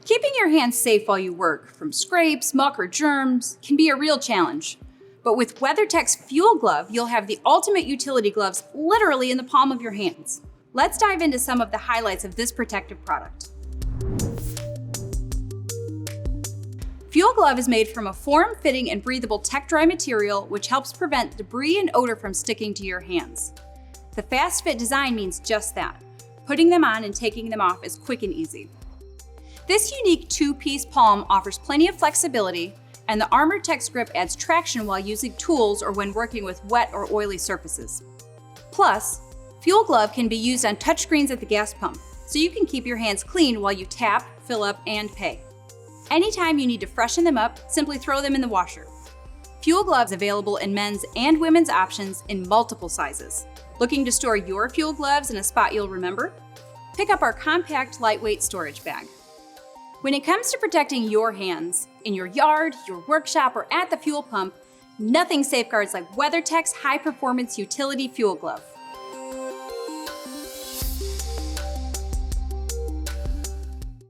Keeping your hands safe while you work from scrapes, muck, or germs can be a real challenge. But with WeatherTech's FuelGlove, you'll have the ultimate utility gloves literally in the palm of your hands. Let's dive into some of the highlights of this protective product. FuelGlove is made from a form-fitting and breathable TechDry material, which helps prevent debris and odor from sticking to your hands. The fast fit design means just that. Putting them on and taking them off is quick and easy. This unique two-piece palm offers plenty of flexibility, and the ArmorTex grip adds traction while using tools or when working with wet or oily surfaces. Plus, FuelGlove can be used on touchscreens at the gas pump, so you can keep your hands clean while you tap, fill up, and pay. Anytime you need to freshen them up, simply throw them in the washer. FuelGlove is available in men's and women's options in multiple sizes. Looking to store your FuelGloves in a spot you'll remember? Pick up our compact, lightweight storage bag. When it comes to protecting your hands, in your yard, your workshop, or at the fuel pump, nothing safeguards like WeatherTech's high-performance utility FuelGlove.